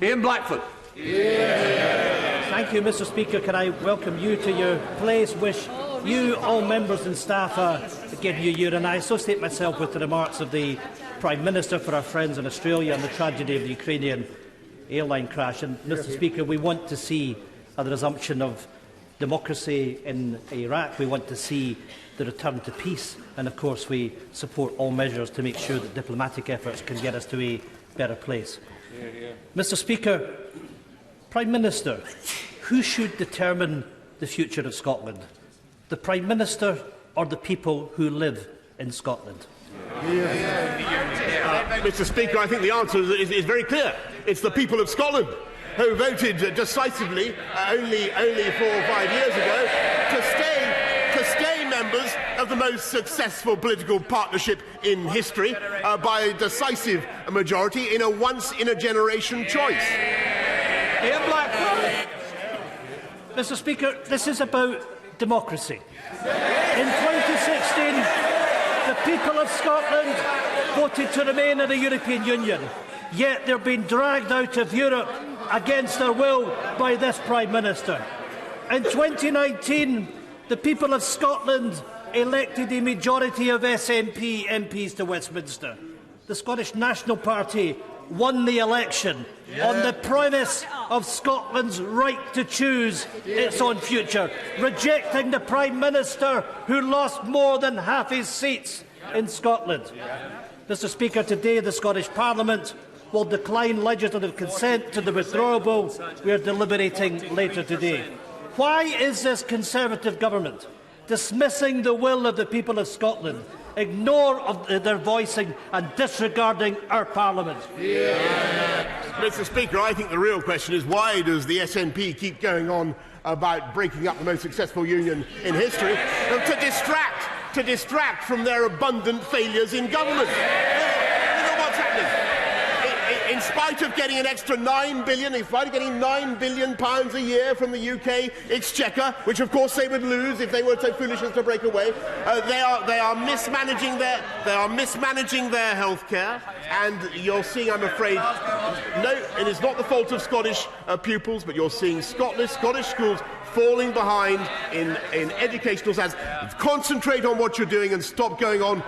Ian Blackford. Thank you, Mr Speaker. Can I welcome you to your place? Wish you, all members and staff, give you your, and I associate myself with the remarks of the Prime Minister for our friends in Australia and the tragedy of the Ukrainian airline crash. And, Mr Speaker, we want to see the resumption of democracy in Iraq. We want to see the return to peace. And, of course, we support all measures to make sure that diplomatic efforts can get us to a better place. Mr Speaker, Prime Minister, who should determine the future of Scotland? The Prime Minister or the people who live in Scotland? Mr Speaker, I think the answer is very clear. It's the people of Scotland who voted decisively only 4 or 5 years ago to stay members of the most successful political partnership in history by a decisive majority in a once-in-a-generation choice. Ian Blackford. Mr Speaker, this is about democracy. In 2016, the people of Scotland voted to remain in the European Union, yet they're being dragged out of Europe against their will by this Prime Minister. In 2019, the people of Scotland elected a majority of SNP MPs to Westminster. The Scottish National Party won the election on the premise of Scotland's right to choose its own future, rejecting the Prime Minister who lost more than half his seats in Scotland. Mr Speaker, today the Scottish Parliament will decline legislative consent to the withdrawal bill we are deliberating later today. Why is this Conservative government dismissing the will of the people of Scotland, ignore their voicing and disregarding our Parliament? Mr Speaker, I think the real question is why does the SNP keep going on about breaking up the most successful union in history to distract from their abundant failures in government? Look at what's happening. In spite of getting an extra £9 billion, in spite of getting £9 billion a year from the UK Exchequer, which of course they would lose if they were so foolish as to break away, they are mismanaging their healthcare, and you're seeing, I'm afraid, no, it is not the fault of Scottish pupils, but you're seeing Scottish schools falling behind in educational standards. Concentrate on what you're doing and stop going on